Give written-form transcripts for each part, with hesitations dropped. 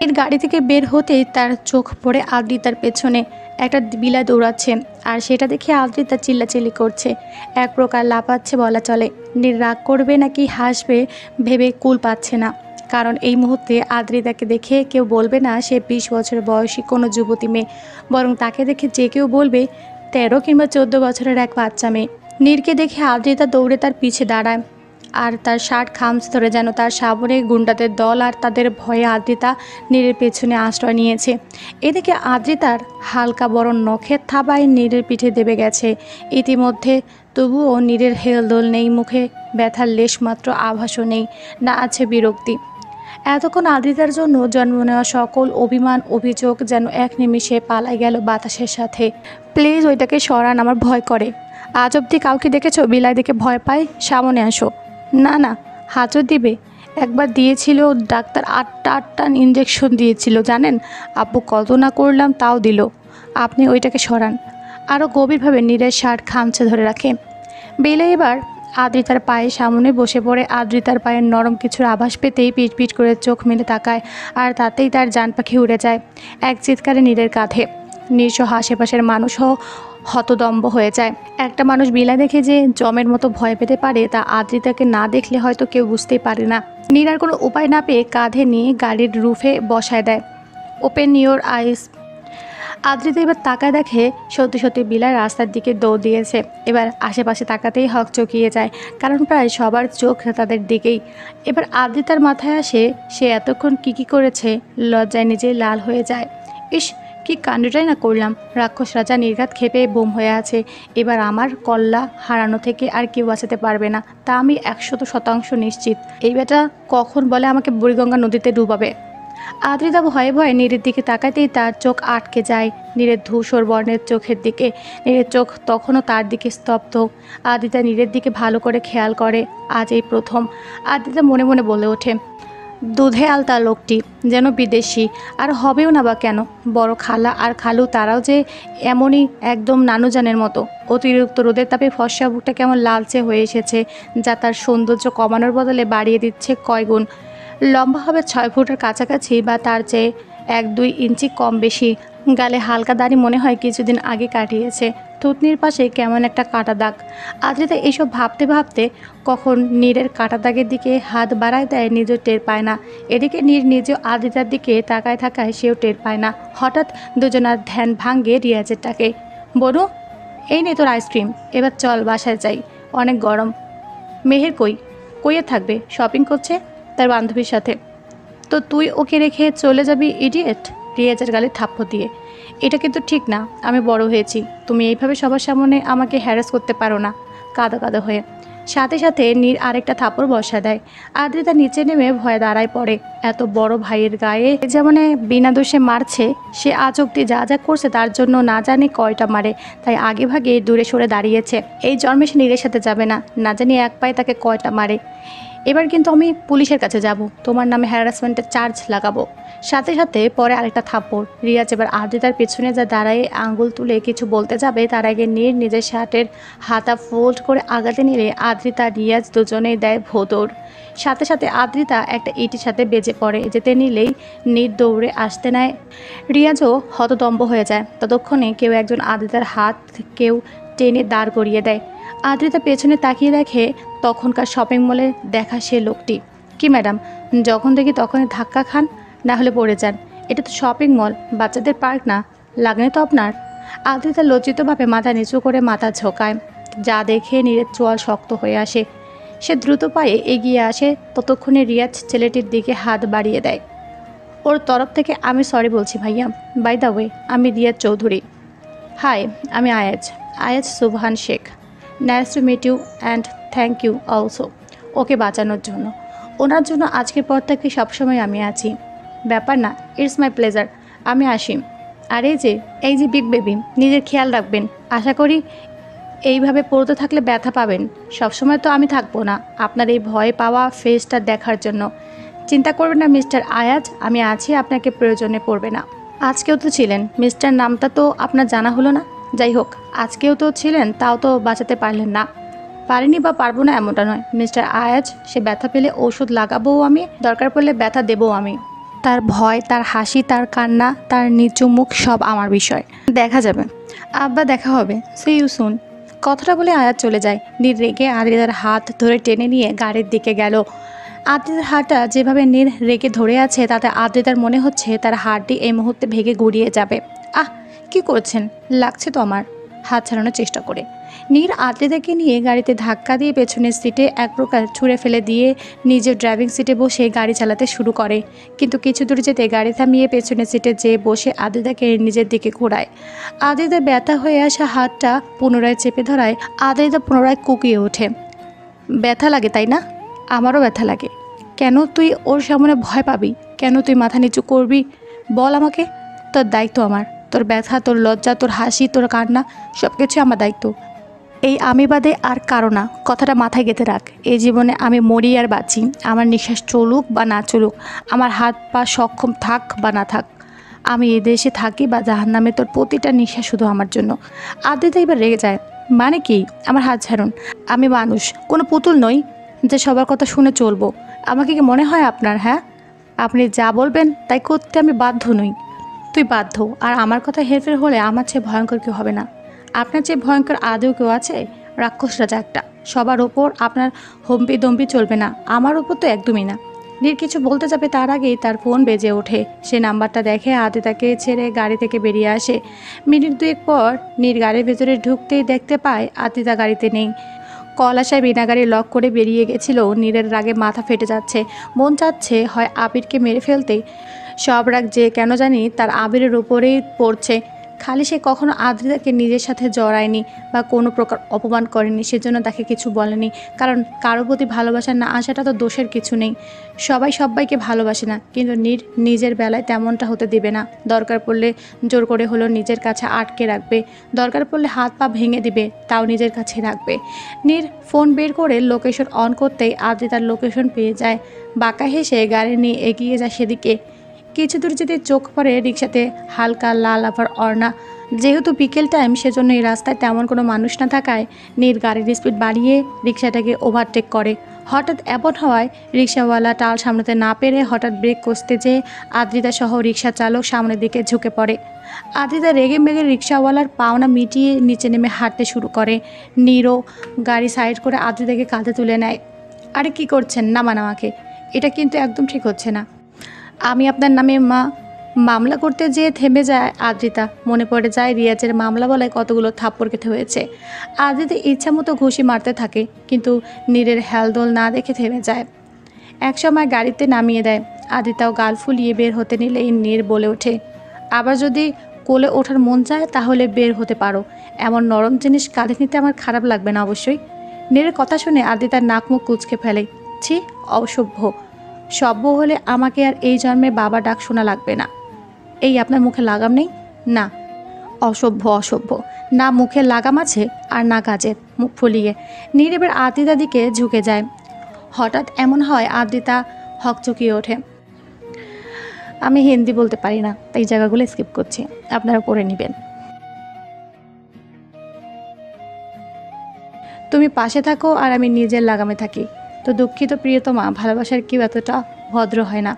এর গাড়ি থেকে বের হতেই তার চোখ পড়ে আদ্রিতার পেছনে একটা বিলাই দৌড়াচ্ছে, আর সেটা দেখে আদ্রিতা চিল্লাচিল্লি করছে, এক প্রকার লাফাচ্ছে বলা চলে। নীর রাগ করবে নাকি হাসবে ভেবে কুল পাচ্ছে না, কারণ এই মুহূর্তে আদ্রিতাকে দেখে কেউ বলবে না সে 20 বছর বয়সী কোনো যুবতী মেয়ে, বরং তাকে দেখে যে কেউ বলবে 13 কিংবা 14 বছরের এক বাচ্চা মেয়ে। নীরকে দেখে আদ্রিতা দৌড়ে তার পিছে দাঁড়ায়, আর তার শার্ট খামচ ধরে যেন তার সামনে গুন্ডাদের দল, আর তাদের ভয়ে আদ্রিতা নীরের পেছনে আশ্রয় নিয়েছে। এদিকে আদ্রিতার হালকা বড় নখের থাবায় নীরের পিঠে দেবে গেছে ইতিমধ্যে, তবুও নীরের হেলদোল নেই, মুখে ব্যথার লেশমাত্র আভাসও নেই, না আছে বিরক্তি। এতক্ষণ আদ্রিতার জন্য জন্ম নেওয়া সকল অভিমান অভিযোগ যেন এক নিমিষে পালাই গেল বাতাসের সাথে। প্লিজ ওইটাকে সরান, আমার ভয় করে। আজ অবধি কাউকে দেখেছো বিলাই দেখে ভয় পায়? সামনে আসো। না না, হাতও দিবে? একবার দিয়েছিল ডাক্তার, আটটা ইঞ্জেকশন দিয়েছিল জানেন? আব্বু কত না করলাম তাও দিল। আপনি ওইটাকে সরান। আরও গভীরভাবে নীরের শার্ট খামচে ধরে রাখে। বেলে এবার আদ্রিতার পায়ের সামনে বসে পড়ে। আদ্রিতার পায়ের নরম কিছুর আভাস পেতেই পিট পিট করে চোখ মেলে তাকায়, আর তাতেই তার জান পাখি উড়ে যায় এক চিৎকারে নীরের কাঁধে। নিঃসহ আশেপাশের মানুষও হতদম্ব হয়ে যায়। একটা মানুষ বিলা দেখে যে জমের মতো ভয় পেতে পারে তা আদ্রিতাকে না দেখলে হয়তো কেউ বুঝতেই পারে না। নীর আর কোনো উপায় না পেয়ে কাঁধে নিয়ে গাড়ির রুফে বসায় দেয়। ওপেন ইওর আইস। আদ্রিতা এবার তাকায়, দেখে সত্যি সত্যি বিলাই রাস্তার দিকে দৌড় দিয়েছে। এবার আশেপাশে তাকাতেই হক চকিয়ে যায়, কারণ প্রায় সবার চোখ তাদের দিকেই। এবার আদ্রিতার মাথায় আসে সে এতক্ষণ কি করেছে, লজ্জায় নিজেই লাল হয়ে যায়। ইস, কি কাণ্ডটাই না করলাম। রাক্ষস রাজা নির্ঘাত ক্ষেপে বোম হয়ে আছে। এবার আমার কল্লা হারানো থেকে আর কেউ বাঁচাতে পারবে না, তা আমি 100% নিশ্চিত। এই বেটা কখন বলে আমাকে বুড়িগঙ্গা নদীতে ডুবাবে। আদ্রিতা ভয়ে ভয়ে নীরের দিকে তাকাতেই তার চোখ আটকে যায় নীরের ধূসর বর্ণের চোখের দিকে। নীরের চোখ তখনও তার দিকে স্তব্ধ। আদ্রিতা নীরের দিকে ভালো করে খেয়াল করে। আজ এই প্রথম। আদ্রিতা মনে মনে বলে ওঠে, দুধে আলতা লোকটি, যেন বিদেশি। আর হবেও না বা কেন? বড় খালা আর খালু তারাও যে এমনই, একদম নানুজানের মতো। অতিরিক্ত রোদের তাপে ফর্সা বুকটা কেমন লালচে হয়ে এসেছে, যা তার সৌন্দর্য কমানোর বদলে বাড়িয়ে দিচ্ছে কয়গুণ। লম্বা হবে 6 ফুটের কাছাকাছি বা তার চেয়ে 1-2 ইঞ্চি কম বেশি। গালে হালকা দাড়ি মনে হয় কিছুদিন আগে কাটিয়েছে। থুতনির পাশে কেমন একটা কাটা দাগ। আদ্রিতা এইসব ভাবতে ভাবতে কখন নীরের কাটা দাগের দিকে হাত বাড়ায় দেয়, নিজেও টের পায় না। এদিকে নীর নিজেও আদ্রিতার দিকে তাকায় থাকায় সেও টের পায় না। হঠাৎ দুজনার ধ্যান ভাঙ্গে রিয়াজের ডাকে। বনু, এই নে তোর আইসক্রিম, এবার চল বাসায় যাই, অনেক গরম। মেহের কইয়ে থাকবে? শপিং করছে তার বান্ধবীর সাথে। তো তুই ওকে রেখে চলে যাবি ইডিয়েট? রিয়াজের গালে থাপ্পড় দিয়ে। এটা কিন্তু ঠিক না, আমি বড় হয়েছি, তুমি এইভাবে সবার সামনে আমাকে হ্যারাস করতে পারো না। কাঁদো কাঁদো হয়ে সাথে সাথে নীর আরেকটা থাপ্পড় বসা দেয়। আদ্রিতা নিচে নেমে ভয়ে দাঁড়ায় পড়ে। এত বড় ভাইয়ের গায়ে যেমন বিনা দোষে মারছে, সে আজ অব্দি যা যা করছে তার জন্য না জানি কয়টা মারে, তাই আগে ভাগে দূরে সরে দাঁড়িয়েছে। এই জন্মে সে নীরের সাথে যাবে না, না জানি এক পায়ে তাকে কয়টা মারে। এবার কিন্তু আমি পুলিশের কাছে যাব, তোমার নামে হ্যারাসমেন্টের চার্জ লাগাবো। সাথে সাথে পরে আরেকটা থাপ্পড়। রিয়াজ এবার আদ্রিতার পেছনে যা দাঁড়ায় আঙ্গুল তুলে কিছু বলতে যাবে, তার আগে নীর নিজের শার্টের হাতা ফোল্ড করে আগাতে নিলে আদ্রিতা রিয়াজ দুজনেই দেয় ভোদর। সাথে সাথে আদ্রিতা একটা ইটির সাথে বেজে পড়ে, যেতে নিলেই নীর দৌড়ে আসতে নেয়। রিয়াজও হতদম্ব হয়ে যায়। ততক্ষণে কেউ একজন আদ্রিতার হাত কেউ টেনে দাঁড় করিয়ে দেয়। আদ্রিতা পেছনে তাকিয়ে দেখে তখনকার শপিং মলে দেখা সে লোকটি। কি ম্যাডাম, যখন দেখি তখনই ধাক্কা খান, না হলে পড়ে যান। এটা তো শপিং মল, বাচ্চাদের পার্ক না, লাগেনি তো আপনার? আদ্রিতা লজ্জিতভাবে মাথা নিচু করে মাথা ঝোঁকায়, যা দেখে নীরের চোয়াল শক্ত হয়ে আসে। সে দ্রুত পায়ে এগিয়ে আসে, ততক্ষণে রিয়াজ ছেলেটির দিকে হাত বাড়িয়ে দেয়। ওর তরফ থেকে আমি সরি বলছি ভাইয়া। বাই দ্য ওয়ে, আমি রিয়াজ চৌধুরী। হাই, আমি Ayaz Subhan Sheikh. Nice to meet you and thank you also ওকে বাঁচানোর জন্য। ওনার জন্য আজকের পর থেকে সবসময় আমি আছি। ব্যাপার না, ইটস মাই প্লেজার। আমি আসি। আর এই যে বিগ বেবি, নিজের খেয়াল রাখবেন। আশা করি এইভাবে পড়তে থাকলে ব্যথা পাবেন। সবসময় তো আমি থাকবো না আপনার এই ভয় পাওয়া ফেসটা দেখার জন্য। চিন্তা করবেন না মিস্টার আয়াজ, আমি আছি, আপনাকে প্রয়োজনে পড়বে না। আজকেও তো ছিলেন, মিস্টার নামটা তো আপনার জানা হলো না। যাই হোক, আজকেও তো ছিলেন, তাও তো বাঁচাতে পারলেন না। পারিনি বা পারবো না এমনটা নয় মিস্টার আয়াজ। সে ব্যথা পেলে ওষুধ লাগাবও আমি, দরকার পড়লে ব্যথা দেবও আমি। তার ভয়, তার হাসি, তার কান্না, তার নিচু মুখ সব আমার বিষয়। দেখা যাবে আব্বা, দেখা হবে, সি ইউ সুন। কথাটা বলে আয়াত চলে যায়। নীর রেগে আদ্রিতার হাত ধরে টেনে নিয়ে গাড়ির দিকে গেল। আদ্রিতার হাতটা যেভাবে নীর রেগে ধরে আছে তাতে আদ্রিতার মনে হচ্ছে তার হাতটি এই মুহূর্তে ভেঙে গুড়িয়ে যাবে। আহ, কি করছেন? লাগছে তো আমার। হাত ছাড়ানোর চেষ্টা করে নীর আদ্রিতাকে নিয়ে গাড়িতে ধাক্কা দিয়ে পেছনের সিটে এক প্রকার ছুঁড়ে ফেলে দিয়ে নিজের ড্রাইভিং সিটে বসে গাড়ি চালাতে শুরু করে। কিন্তু কিছু দূর যেতে গাড়ি থামিয়ে পেছনের সিটে যেয়ে বসে আদ্রিতাকে নিজের দিকে ঘোরায়। আদ্রিতার ব্যথা হয়ে আসা হাতটা পুনরায় চেপে ধরায় আদ্রিতা পুনরায় কুকিয়ে ওঠে। ব্যথা লাগে তাই না? আমারও ব্যথা লাগে। কেন তুই ওর সামনে ভয় পাবি? কেন তুই মাথা নিচু করবি? বল আমাকে। তোর দায়িত্ব আমার। তোর ব্যথা, তোর লজ্জা, তোর হাসি, তোর কান্না সব কিছু আমার দায়িত্ব। এই আমি বাদে আর কারো না, কথাটা মাথায় গেঁথে রাখ। এই জীবনে আমি মরি আর বাঁচি, আমার নিঃশ্বাস চলুক বা না চলুক, আমার হাত পা সক্ষম থাক বা না থাক, আমি এই দেশে থাকি বা জাহান্নামে, তোর প্রতিটা নিঃশ্বাস শুধু আমার জন্য। আদ্রিতা এবার রেগে যায়। মানে কি? আমার হাত ছাড়ুন। আমি মানুষ, কোনো পুতুল নই যে সবার কথা শুনে চলবো। আমাকে কি মনে হয় আপনার? হ্যাঁ, আপনি যা বলবেন তাই করতে আমি বাধ্য নই। তুই বাধ্য। আর আমার কথা হেরফের হলে আমার চেয়ে ভয়ঙ্কর কেউ হবে না। আপনার চেয়ে ভয়ঙ্কর আদৌ কেউ আছে? রাক্ষস রাজা একটা। সবার ওপর আপনার হম্পি দম্পি চলবে না, আমার ওপর তো একদমই না। নীর কিছু বলতে যাবে তার আগেই তার ফোন বেজে ওঠে। সে নাম্বারটা দেখে আদ্রিতাকে ছেড়ে গাড়ি থেকে বেরিয়ে আসে। মিনিট দুয়েক পর নীর গাড়ির ভেতরে ঢুকতেই দেখতে পায় আদ্রিতা গাড়িতে নেই। কল আসায় বিনা গাড়ি লক করে বেরিয়ে গেছিল। নীরের রাগে মাথা ফেটে যাচ্ছে। মন চাচ্ছে হয় আবিরকে মেরে ফেলতে। সব রাগ যে কেন জানি তার আবিরের উপরেই পড়ছে। খালি সে কখনো আদ্রিতাকে নিজের সাথে জড়ায়নি বা কোনো প্রকার অপমান করেনি, সেজন্য তাকে কিছু বলেনি। কারণ কারো প্রতি ভালোবাসা না আসাটা তো দোষের কিছু নেই। সবাই সবাইকে ভালোবাসে না, কিন্তু নীর নিজের বেলায় তেমনটা হতে দেবে না। দরকার পড়লে জোর করে হলেও নিজের কাছে আটকে রাখবে। দরকার পড়লে হাত পা ভেঙে দিবে, তাও নিজের কাছে রাখবে। নীর ফোন বের করে লোকেশন অন করতেই আদ্রিতার লোকেশন পেয়ে যায়। বাঁকা হেসে গাড়ি নিয়ে এগিয়ে যায় সেদিকে। কিছু দূর যেতে চোখ পড়ে রিক্সাতে হালকা লাল আভার ওড়না। যেহেতু বিকেল টাইম, সেজন্য এই রাস্তায় তেমন কোনো মানুষ না থাকায় নীর গাড়ির স্পিড বাড়িয়ে রিক্সাটাকে ওভারটেক করে। হঠাৎ এমন হওয়ায় রিক্সাওয়ালা টাল সামলাতে না পেরে হঠাৎ ব্রেক কষতে যেয়ে আদ্রিতা সহ রিক্সা চালক সামনের দিকে ঝুঁকে পড়ে। আদ্রিতা রেগে মেগে রিক্সাওয়ালার পাওনা মিটিয়ে নিচে নেমে হাঁটতে শুরু করে। নীরও গাড়ি সাইড করে আদ্রিতাকে কাঁধে তুলে নেয়। আরে কি করছেন? নামান আমাকে। এটা কিন্তু একদম ঠিক হচ্ছে না। আমি আপনার নামে মামলা করতে যেয়ে থেমে যায় আদ্রিতা। মনে পড়ে যায় রিয়াজের মামলা বলায় কতগুলো থাপ্পড় খেতে হয়েছে। আদ্রিতা ইচ্ছা মতো ঘুষি মারতে থাকে, কিন্তু নীরের হেলদোল না দেখে থেমে যায়। একসময় গাড়িতে নামিয়ে দেয়। আদ্রিতাও গাল ফুলিয়ে বের হতে নিলেই নীর বলে ওঠে, আবার যদি কোলে ওঠার মন চায় তাহলে বের হতে পারো। এমন নরম জিনিস কাঁধে নিতে আমার খারাপ লাগবে না অবশ্যই। নীরের কথা শুনে আদ্রিতার নাক মুখ কুঁচকে ফেলে। ছি, অসভ্য। সভ্য হলে আমাকে আর এই জন্মে বাবা ডাক শোনা লাগবে না। এই আপনার মুখে লাগাম নেই? না। অসভ্য, অসভ্য। না মুখে লাগাম আছে আর না কাজের। মুখ ফুলিয়ে নীর এবার আদ্রিতার দিকে ঝুঁকে যায়। হঠাৎ এমন হয় আদ্রিতা হকচকিয়ে ওঠে। আমি হিন্দি বলতে পারি না, তাই জায়গাগুলো স্কিপ করছি, আপনারা করে নেবেন। তুমি পাশে থাকো আর আমি নিজের লাগামে থাকি। তো দুঃখিত প্রিয়তমা, ভালোবাসার কেউ এতটা ভদ্র হয় না।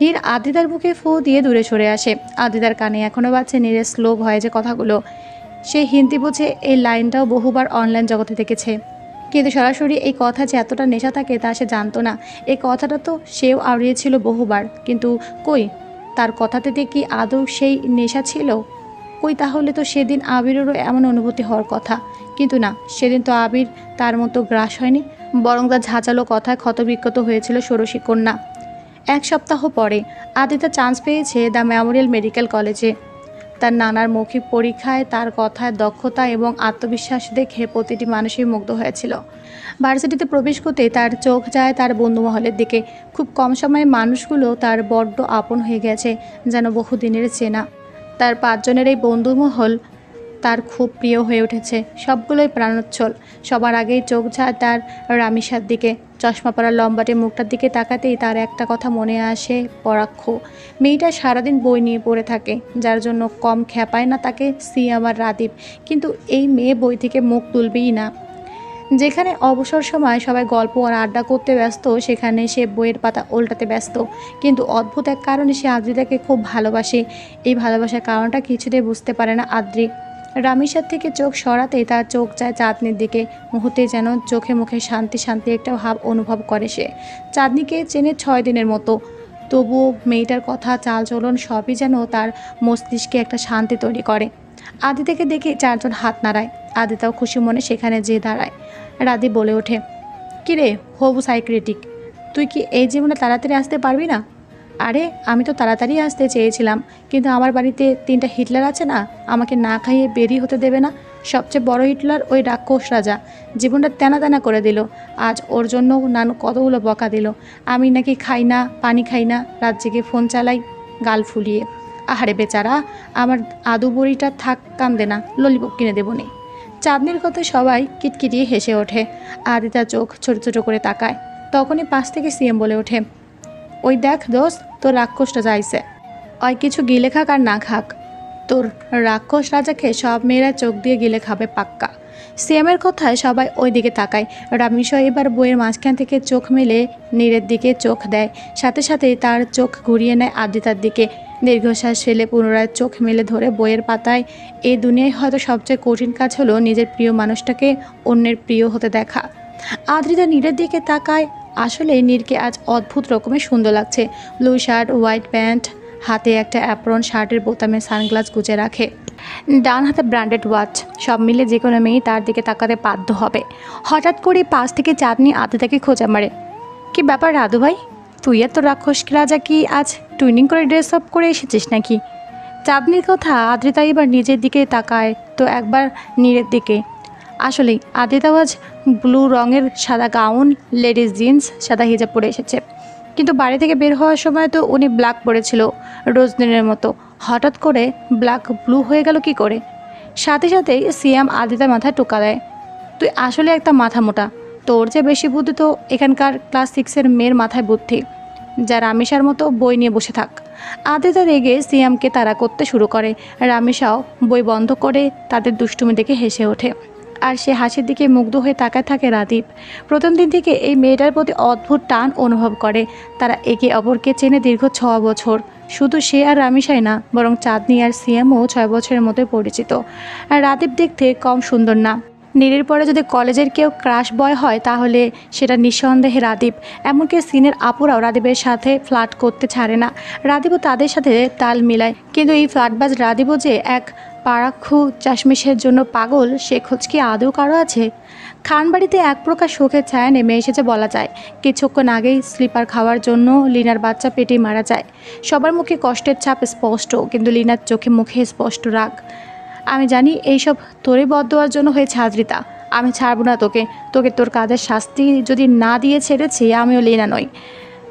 নীর আদ্রিতার বুকে ফু দিয়ে দূরে সরে আসে। আদ্রিতার কানে এখনও বাজছে নীরের স্লো ভয়েসে কথাগুলো। সে হিন্দি বোঝে, এই লাইনটাও বহুবার অনলাইন জগতে দেখেছে, কিন্তু সরাসরি এই কথা যে এতটা নেশা থাকে তা সে জানতো না। এই কথাটা তো সেও আওড়িয়েছিল বহুবার, কিন্তু কই, তার কথাতে কি আদৌ সেই নেশা ছিল? কই, তাহলে তো সেদিন আবিরেরও এমন অনুভূতি হওয়ার কথা। কিন্তু না, সেদিন তো আবির তার মতো গ্রাস হয়নি, বরং তার ঝাঁচালো কথায় ক্ষতবিক্ষত হয়েছিল ষোড়শী কন্যা। এক সপ্তাহ পরে আদিতা চান্স পেয়েছে দ্য মেমোরিয়াল মেডিকেল কলেজে। তার নানার মৌখিক পরীক্ষায় তার কথায় দক্ষতা এবং আত্মবিশ্বাস দেখে প্রতিটি মানুষই মুগ্ধ হয়েছিল। ভার্সিটিতে প্রবেশ করতেই তার চোখ যায় তার বন্ধুমহলের দিকে। খুব কম সময়ে মানুষগুলো তার বড্ড আপন হয়ে গেছে, যেন বহুদিনের চেনা। তার 5 জনের এই বন্ধুমহল তার খুব প্রিয় হয়ে উঠেছে। সবগুলোই প্রাণোচ্ছল। সবার আগেই চোখ যায় তার রামিসার দিকে। চশমা পরা লম্বাটে মুখটার দিকে তাকাতেই তার একটা কথা মনে আসে, পরাক্ষ। মেয়েটা সারাদিন বই নিয়ে পড়ে থাকে, যার জন্য কম খেপায় না তাকে সিয়াম আর রাদীপ। কিন্তু এই মেয়ে বই থেকে মুখ তুলবেই না। যেখানে অবসর সময় সবাই গল্প আর আড্ডা করতে ব্যস্ত, সেখানে সে বইয়ের পাতা উল্টাতে ব্যস্ত। কিন্তু অদ্ভুত এক কারণে সে আদ্রিতাকে খুব ভালোবাসে। এই ভালোবাসার কারণটা কিছুতেই বুঝতে পারে না আদ্রি। রামিসার থেকে চোখ সরাতেই তার চোখ যায় চাঁদনির দিকে। মুহূর্তে যেন চোখে মুখে শান্তি শান্তি একটা ভাব অনুভব করে সে। চাঁদনিকে চেনে 6 দিনের মতো, তবুও মেয়েটার কথা চালচলন সবই যেন তার মস্তিষ্কে একটা শান্তি তৈরি করে। আদিতাকে দেখে চারজন হাত নাড়ায়। আদিতাও খুশি মনে সেখানে যেয়ে দাঁড়ায়। রাধি বলে ওঠে, কিরে হবু সাইক্রেটিক, তুই কি এই জীবনে তাড়াতাড়ি আসতে পারবি না? আরে আমি তো তাড়াতাড়ি আসতে চেয়েছিলাম, কিন্তু আমার বাড়িতে 3টা হিটলার আছে না, আমাকে না খাইয়ে বেরিয়ে হতে দেবে না। সবচেয়ে বড় হিটলার ওই রাক্ষস রাজা, জীবনটা তেনা তেনা করে দিল। আজ ওর জন্য নানু কতগুলো বকা দিল। আমি নাকি খাই না, পানি খাই না, রাত জেগে ফোন চালাই গাল ফুলিয়ে। আহারে বেচারা, আমার আদু বড়িটা থাক, কান্দে না, ললিপপ কিনে দেবো নে। চাঁদনির কথা সবাই কিটকিটিয়ে হেসে ওঠে। আদিতা চোখ ছোট ছোট করে তাকায়। তখনই পাশ থেকে সিএম বলে ওঠে, ওই দেখ দোস্ত, তোর রাক্ষসটা যাইছে। ওই কিছু গিলে খাক আর না খাক, তোর রাক্ষস রাজাকে সব মেয়েরা চোখ দিয়ে গিলে খাবে পাক্কা। সিএমের কথায় সবাই ওই দিকে তাকায়। রামিসা এবার বইয়ের মাঝখান থেকে চোখ মেলে নীরের দিকে চোখ দেয়। সাথে সাথেই তার চোখ ঘুরিয়ে নেয় আদ্রিতার দিকে। দীর্ঘশ্বাস ফেলে পুনরায় চোখ মেলে ধরে বইয়ের পাতায়, এই দুনিয়ায় হয়তো সবচেয়ে কঠিন কাজ হলো নিজের প্রিয় মানুষটাকে অন্যের প্রিয় হতে দেখা। আদ্রিতা নীরের দিকে তাকায়। আসলে নীরকে আজ অদ্ভুত রকমের সুন্দর লাগছে। ব্লু শার্ট, হোয়াইট প্যান্ট, হাতে একটা অ্যাপ্রন, শার্টের বোতামে সানগ্লাস গুজে রাখে, ডান হাতে ব্র্যান্ডেড ওয়াচ। সব মিলে যে কোনো মেয়ে তার দিকে তাকাতে বাধ্য হবে। হঠাৎ করে পাশ থেকে চাঁদনি আদিতাকে খোঁচা মারে, কি ব্যাপার রাধু ভাই, তুই এত রাক্ষস রাজা কি আজ টুইনিং করে ড্রেস আপ করে এসেছিস নাকি? চাঁদনির কথা আদ্রিতা এবার নিজের দিকে তাকায় তো একবার নীরের দিকে। আসলেই আদ্রিতাও আজ ব্লু রঙের সাদা গাউন, লেডিস জিন্স, সাদা হিজাব পরে এসেছে। কিন্তু বাড়ি থেকে বের হওয়ার সময় তো উনি ব্ল্যাক পরেছিল রোজদিনের মতো। হঠাৎ করে ব্ল্যাক ব্লু হয়ে গেল কি করে? সাথে সাথেই সিয়াম আদিতার মাথায় টোকা দেয়, তুই আসলে একটা মাথা মোটা, তোর যে বেশি বুদ্ধি তো এখানকার ক্লাস 6-এর মেয়ের মাথায় বুদ্ধি, যা রামিসার মতো বই নিয়ে বসে থাক। আদিতা রেগে সিয়ামকে তাড়া করতে শুরু করে। রামিসাও বই বন্ধ করে তাদের দুষ্টুমি দেখে হেসে ওঠে। আর সে হাসির দিকে মুগ্ধ হয়ে তাকায় থাকে রাদীপ। প্রথম দিন থেকে এই মেয়েটার প্রতি অদ্ভুত টান অনুভব করে। তারা একে অপরকে চেনে দীর্ঘ 6 বছর। শুধু সে আর রামিসাই না, বরং চাঁদনি আর সিএমও 6 বছরের মতো পরিচিত। আর রাদীপ দেখতে কম সুন্দর না। নীরের পরে যদি কলেজের কেউ ক্রাশ বয় হয় তাহলে সেটা নিঃসন্দেহে রাদীপ। এমনকি সিনের আপুরাও রাদীপের সাথে ফ্লার্ট করতে ছাড়ে না। রাদীপও তাদের সাথে তাল মিলায়। কিন্তু এই ফ্লার্টবাজ রাদীপও যে এক পারাক্ষু চাশমিশের জন্য পাগল, সে খোঁজ কি আদৌ কারো আছে? খানবাড়িতে এক প্রকার শোকের ছায়া নেমে এসেছে বলা যায়। কিছুক্ষণ আগেই স্লিপার খাওয়ার জন্য লিনার বাচ্চা পেটেই মারা যায়। সবার মুখে কষ্টের ছাপ স্পষ্ট, কিন্তু লিনার চোখে মুখে স্পষ্ট রাগ। আমি জানি এইসব তোরে বদদোয়ার জন্য হয়েছে আদ্রিতা। আমি ছাড়বো না তোকে। তোকে তোর কাজের শাস্তি যদি না দিয়ে ছেড়েছি, আমিও লিনা নই।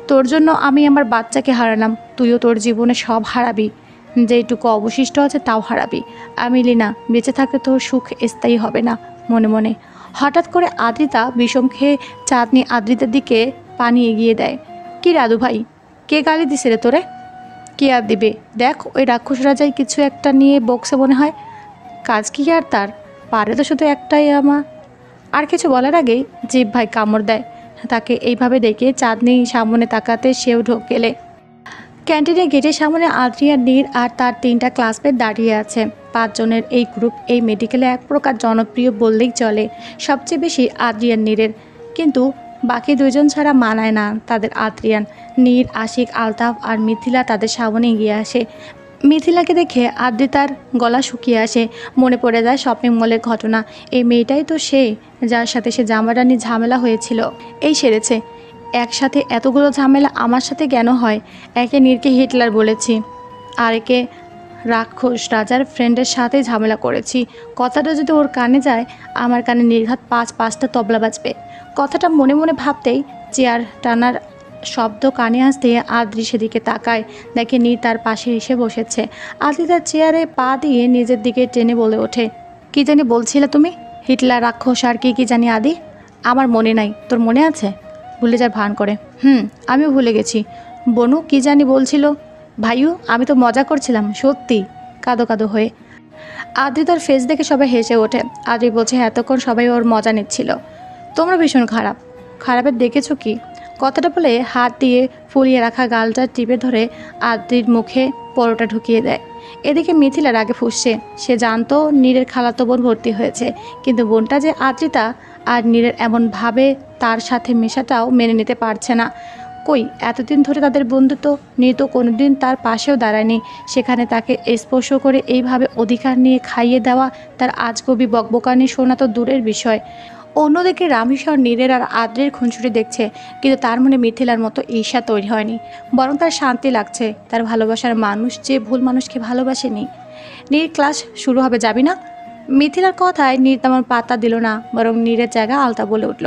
তোর জন্য আমি আমার বাচ্চাকে হারালাম, তুইও তোর জীবনে সব হারাবি, যেইটুকু অবশিষ্ট আছে তাও হারাবি। আমি লিনা, বেঁচে থাকতে তোর সুখ স্থায়ী হবে না। মনে মনে হঠাৎ করে আদ্রিতা বিষম খেয়ে চাঁদনি আদ্রিতার দিকে পানি এগিয়ে দেয়। কি রাধু ভাই, কে গালি দিছে রে তোরে? কে আর দিবে, দেখ ওই রাক্ষস রাজাই কিছু একটা নিয়ে বক্সে মনে হয়। কাজ কি আর তার, পারে তো শুধু একটাই আমার। আর কিছু বলার আগেই জিভ ভাই কামড় দেয়। তাকে এইভাবে দেখে চাঁদনি সামনে তাকাতে সেও ঢোক গেলে। ক্যান্টিনের গেটের সামনে আদ্রিয়া, নীর আর তার 3টা ক্লাসমেট দাঁড়িয়ে আছে। 5 জনের এই গ্রুপ এই মেডিকেলে এক প্রকার জনপ্রিয় বললেই চলে। সবচেয়ে বেশি আদ্রিয়ান নীরের, কিন্তু বাকি 2 জন ছাড়া মানায় না তাদের আদ্রিয়ান। নীর, আশিক, আলতাফ আর মিথিলা তাদের সামনে এগিয়ে আসে। মিথিলাকে দেখে আদ্রিতার গলা শুকিয়ে আসে। মনে পড়ে যায় শপিং মলের ঘটনা। এই মেয়েটাই তো সে, যার সাথে সে জামারানি ঝামেলা হয়েছিল। এই সেরেছে। একসাথে এতগুলো ঝামেলা আমার সাথে কেন হয়? একে নীরকে হিটলার বলেছি, আর একে রাক্ষস রাজার ফ্রেন্ডের সাথে ঝামেলা করেছি। কথাটা যদি ওর কানে যায়, আমার কানে নির্ঘাত 5-5টা তবলা বাজবে। কথাটা মনে মনে ভাবতেই চেয়ার টানার শব্দ কানে আসতে আদ্রি সেদিকে তাকায়। দেখে নীর তার পাশে এসে বসেছে। আদ্রি তার চেয়ারে পা দিয়ে নিজের দিকে টেনে বলে ওঠে, কি জানি বলছিলে তুমি? হিটলার, রাক্ষস আর কি জানি আদি? আমার মনে নাই, তোর মনে আছে? ভুলে যার ভান করে। আমিও ভুলে গেছি। বনু কি জানি বলছিল। ভাইও, আমি তো মজা করছিলাম সত্যি, কাঁদো কাঁদো হয়ে। আদ্রি তার ফেস দেখে সবাই হেসে ওঠে। আদ্রি বলছে এতক্ষণ সবাই ওর মজা নিচ্ছিল। তোমরা ভীষণ খারাপ। খারাপের দেখেছো কি? কথাটা বলে হাত দিয়ে ফুলিয়ে রাখা গালটা টিপে ধরে আদ্রির মুখে পরোটা ঢুকিয়ে দেয়। এদিকে মিথিলার আগে ফুঁসছে। সে জানতো নীরের খালাতো বোন ভর্তি হয়েছে, কিন্তু বোনটা যে আদ্রিতা আর নীরের এমনভাবে তার সাথে মেশাটাও মেনে নিতে পারছে না। কই এতদিন ধরে তাদের বন্ধুত্ব, নীর তো কোনোদিন তার পাশেও দাঁড়ায়নি। সেখানে তাকে স্পর্শ করে এইভাবে অধিকার নিয়ে খাইয়ে দেওয়া, তার আজগবি বকবকানি শোনা তো দূরের বিষয়। অন্যদিকে রামেশ্বর নীরের আর আদ্রের খুনসুটি দেখছে, কিন্তু তার মনে মিথিলার মতো ঈর্ষা তৈরি হয়নি। বরং তার শান্তি লাগছে। তার ভালোবাসার মানুষ যে ভুল মানুষকে ভালোবাসেনি। নীর ক্লাস শুরু হবে, যাবি না? মিথিলার কথায় নীর তেমন পাত্তা দিল না, বরং নীরের জায়গা আলতা বলে উঠল,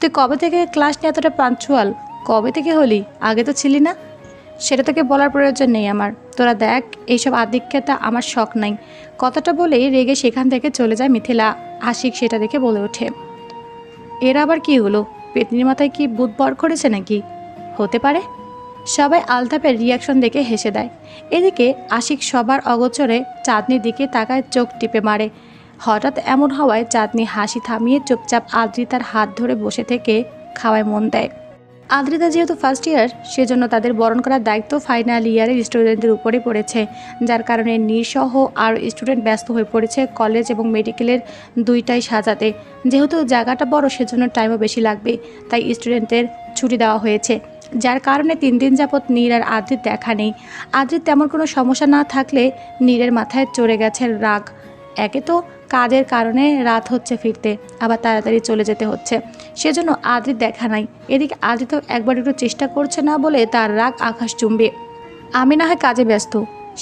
তুই কবে থেকে ক্লাস নিয়ে এতটা পাঞ্চুয়াল? কবে থেকে হলি? আগে তো ছিলি না। সেটা তোকে বলার প্রয়োজন নেই আমার। তোরা দেখ, এইসব আধিক্যতা আমার শখ নাই। কথাটা বলেই রেগে সেখান থেকে চলে যায় মিথিলা। আশিক সেটা দেখে বলে ওঠে, এর আবার কি হলো? পেতনির মাথায় কি ভূত ভর করেছে নাকি? হতে পারে। সবাই আলতাপের রিয়াকশন দেখে হেসে দেয়। এদিকে আশিক সবার অগোচরে চাঁদনির দিকে তাকায়, চোখ টিপে মারে। হঠাৎ এমন হওয়ায় চাঁদনি হাসি থামিয়ে চুপচাপ আদ্রিতার হাত ধরে বসে থেকে খাওয়ায় মন দেয়। আদ্রিতা যেহেতু ফার্স্ট ইয়ার, সেজন্য তাদের বরণ করার দায়িত্ব ফাইনাল ইয়ারের স্টুডেন্টদের উপরে পড়েছে, যার কারণে নিঃসহ আর স্টুডেন্ট ব্যস্ত হয়ে পড়েছে কলেজ এবং মেডিকেলের দুইটাই সাজাতে। যেহেতু জায়গাটা বড়, সেজন্য টাইমও বেশি লাগবে, তাই স্টুডেন্টদের ছুটি দেওয়া হয়েছে, যার কারণে 3 দিন যাবৎ নীর আর আদ্রির দেখা নেই। আদ্রির তেমন কোনো সমস্যা না থাকলে নীরের মাথায় চড়ে গেছে রাগ। একে তো কাজের কারণে রাত হচ্ছে ফিরতে, আবার তাড়াতাড়ি চলে যেতে হচ্ছে, সেজন্য আদ্রির দেখা নাই। এদিকে আদ্রি তো একবার একটু চেষ্টা করছে না বলে তার রাগ আকাশ চুম্বে। আমি না হয় কাজে ব্যস্ত,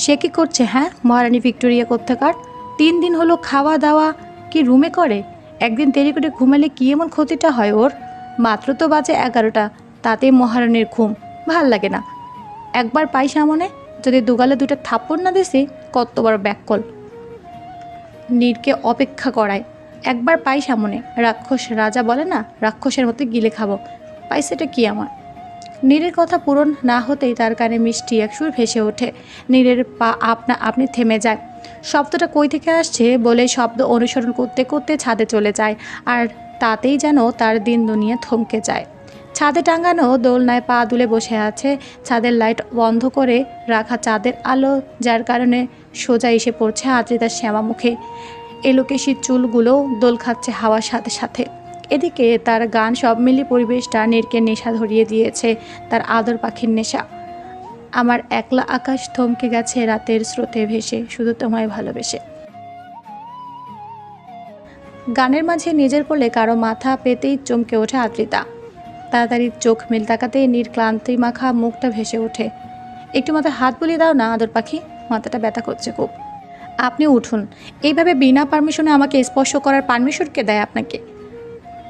সে কি করছে? হ্যাঁ, মহারানী ভিক্টোরিয়া কোত্থাকার। 3 দিন হলো খাওয়া দাওয়া কি রুমে করে? একদিন দেরি করে ঘুমালে কি এমন ক্ষতিটা হয় ওর? মাত্র তো বাজে 11টা, তাতেই মহারানীর ঘুম। ভাল লাগে না। একবার পাই সামনে, যদি দুগালে 2টা থাপ্পড় না দিছি, কত বড় ব্যাককল। নীরকে অপেক্ষা করায়। একবার পাই সামনে, রাক্ষস রাজা বলে না, রাক্ষসের মতো গিলে খাবো। পাই সেটা কি আমার? নীরের কথা পূরণ না হতেই তার কানে মিষ্টি এক সুর ভেসে ওঠে। নীরের পা আপনা আপনি থেমে যায়। শব্দটা কই থেকে আসছে বলে শব্দ অনুসরণ করতে করতে ছাদে চলে যায়, আর তাতেই যেন তার দিন দুনিয়া থমকে যায়। ছাদে টাঙানো দোলনায় পা দুলে বসে আছে। ছাদের লাইট বন্ধ করে রাখা চাঁদের আলো, যার কারণে সোজা এসে পড়ছে আদ্রিতার শ্যামা মুখে। এলোকেশি চুলগুলো দোল খাচ্ছে হাওয়ার সাথে সাথে। এদিকে তার গান সব মিলিয়ে পরিবেশটা নীরকে নেশা ধরিয়ে দিয়েছে, তার আদর পাখির নেশা। আমার একলা আকাশ থমকে গেছে রাতের স্রোতে ভেসে, শুধু তোমায় ভালোবেসে। গানের মাঝে নিজের কোলে কারো মাথা পেতেই চমকে ওঠে আদ্রিতা। তাড়াতাড়ি চোখ মিল তাকাতেই নীর ক্লান্তি মাখা মুখটা ভেসে ওঠে। একটু মাথায় হাত বুলিয়ে দাও না আদর পাখি, মাথাটা ব্যথা করছে খুব। আপনি উঠুন। এইভাবে বিনা পারমিশনে আমাকে স্পর্শ করার পারমিশন কে দেয় আপনাকে?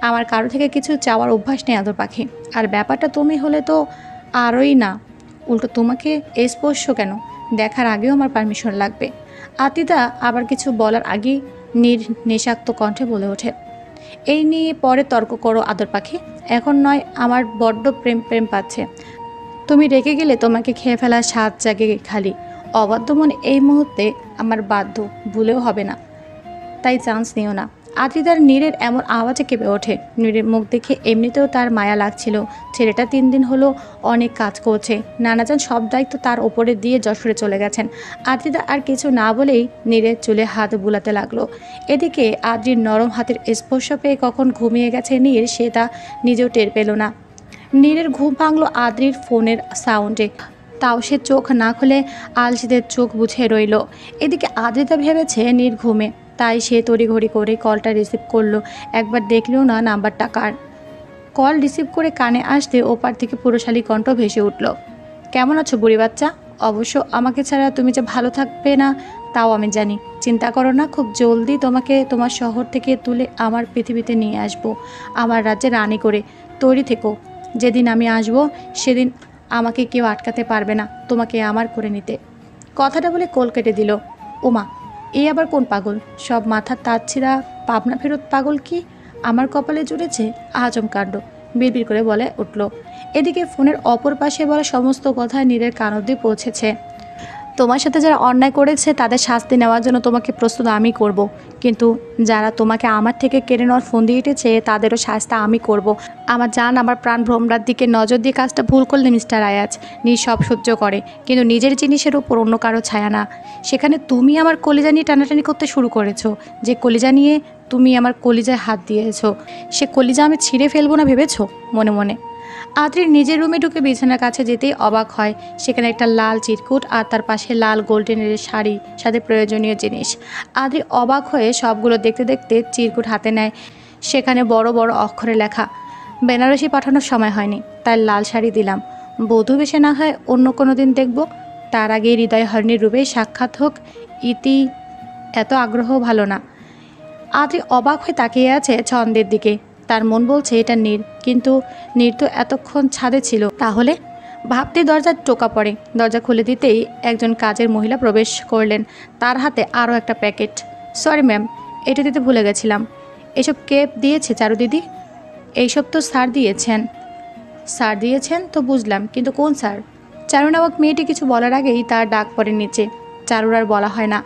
আমার কারো থেকে কিছু চাওয়ার অভ্যাস নেই আদর পাখি। আর ব্যাপারটা তুমি হলে তো আরই না, উল্টো তোমাকে স্পর্শ কেন দেখার আগেও আমার পারমিশন লাগবে। আতিদা আবার কিছু বলার আগেই নীর নেশাক্ত কণ্ঠে বলে ওঠে, এই নিয়ে পরে তর্ক করো আদর পাখি, এখন নয়। আমার বড্ড প্রেম প্রেম পাচ্ছে। তুমি রেগে গেলে তোমাকে খেয়ে ফেলার স্বাদ জাগে খালি। অবাধ্য মন এই মুহূর্তে আমার বাধ্য, ভুলেও হবে না, তাই চান্স নিও না। আদ্রিতার নীরের এমন আওয়াজে কেঁপে ওঠে। নীরের মুখ দেখে এমনিতেও তার মায়া লাগছিল। ছেলেটা 3 দিন হলো অনেক কাজ করছে, নানাজান সব দায়িত্ব তার ওপরে দিয়ে যশোরে চলে গেছেন। আদ্রিতা আর কিছু না বলেই নীরের চুলে হাত বুলাতে লাগলো। এদিকে আদ্রির নরম হাতের স্পর্শ পেয়ে কখন ঘুমিয়ে গেছে নীর, সে তা নিজেও টের পেল না। নীরের ঘুম ভাঙল আদ্রির ফোনের সাউন্ডে। তাও সে চোখ না খুলে আলসিদের চোখ বুঝে রইল। এদিকে আদ্রিতা ভেবেছে নীর ঘুমে, তাই সে তড়িঘড়ি করে কলটা রিসিভ করলো। একবার দেখলেও না নাম্বারটা কার। কল রিসিভ করে কানে আসতে ওপার থেকে পুরুষালী কণ্ঠ ভেসে উঠল, কেমন আছো বুড়ি বাচ্চা? অবশ্য আমাকে ছাড়া তুমি যে ভালো থাকবে না তাও আমি জানি। চিন্তা করো না, খুব জলদি তোমাকে তোমার শহর থেকে তুলে আমার পৃথিবীতে নিয়ে আসবো, আমার রাজ্যে রানী করে। তৈরি থেকো, যেদিন আমি আসবো সেদিন আমাকে কেউ আটকাতে পারবে না তোমাকে আমার করে নিতে। কথাটা বলে কোল কেটে দিল। ওমা, এই আবার কোন পাগল? সব মাথার তার ছিঁড়া পাবনা ফেরত পাগল কি আমার কপালে জুড়েছে? আজম কাণ্ড, বিড়বিড় করে বলে উঠল। এদিকে ফোনের অপর পাশে বলা সমস্ত কথা নীরের কান অবধি পৌঁছেছে। তোমার সাথে যারা অন্যায় করেছে তাদের শাস্তি নেওয়ার জন্য তোমাকে প্রস্তুত আমি করব। কিন্তু যারা তোমাকে আমার থেকে কেড়ে নেওয়ার ফন্দি এঁটেছে তাদেরও শাস্তি আমি করব। আমার জান আমার প্রাণ ভ্রমরার দিকে নজর দিয়ে কাজটা ভুল করলে মিস্টার আয়াজ নিজ সব সহ্য করে, কিন্তু নিজের জিনিসের উপর অন্য কারো ছায়া না। সেখানে তুমি আমার কলিজা নিয়ে টানাটানি করতে শুরু করেছো। যে কলিজা নিয়ে তুমি আমার কলিজায় হাত দিয়েছো, সে কলিজা আমি ছিঁড়ে ফেলবো না ভেবেছো মনে মনে? আদ্রির নিজের রুমে ঢুকে বিছানার কাছে যেতেই অবাক হয়। সেখানে একটা লাল চিরকুট আর তার পাশে লাল গোল্ডেনের শাড়ি, সাথে প্রয়োজনীয় জিনিস। আদ্রি অবাক হয়ে সবগুলো দেখতে দেখতে চিরকুট হাতে নেয়। সেখানে বড় বড় অক্ষরে লেখা, বেনারসি পাঠানোর সময় হয়নি, তাই লাল শাড়ি দিলাম। বধূ বেশে না হয় অন্য কোনো দিন দেখব, তার আগে হৃদয় হরণীর রূপে সাক্ষাৎ হোক। ইতি। এত আগ্রহ ভালো না। আদ্রি অবাক হয়ে তাকিয়ে আছে ছন্দের দিকে। তার মন বলছে এটা নীর, কিন্তু নীর তো এতক্ষণ ছাদে ছিল। তাহলে ভাবতে দরজার টোকা পড়ে। দরজা খুলে দিতেই একজন কাজের মহিলা প্রবেশ করলেন। তার হাতে আরও একটা প্যাকেট। সরি ম্যাম, এটা দিতে ভুলে গেছিলাম। এসব কে দিয়েছে চারু দিদি? এইসব তো স্যার দিয়েছেন। স্যার দিয়েছেন তো বুঝলাম, কিন্তু কোন স্যার? চারু নামক মেয়েটি কিছু বলার আগেই তার ডাক পড়ে নিচে। চারুর আর বলা হয় না।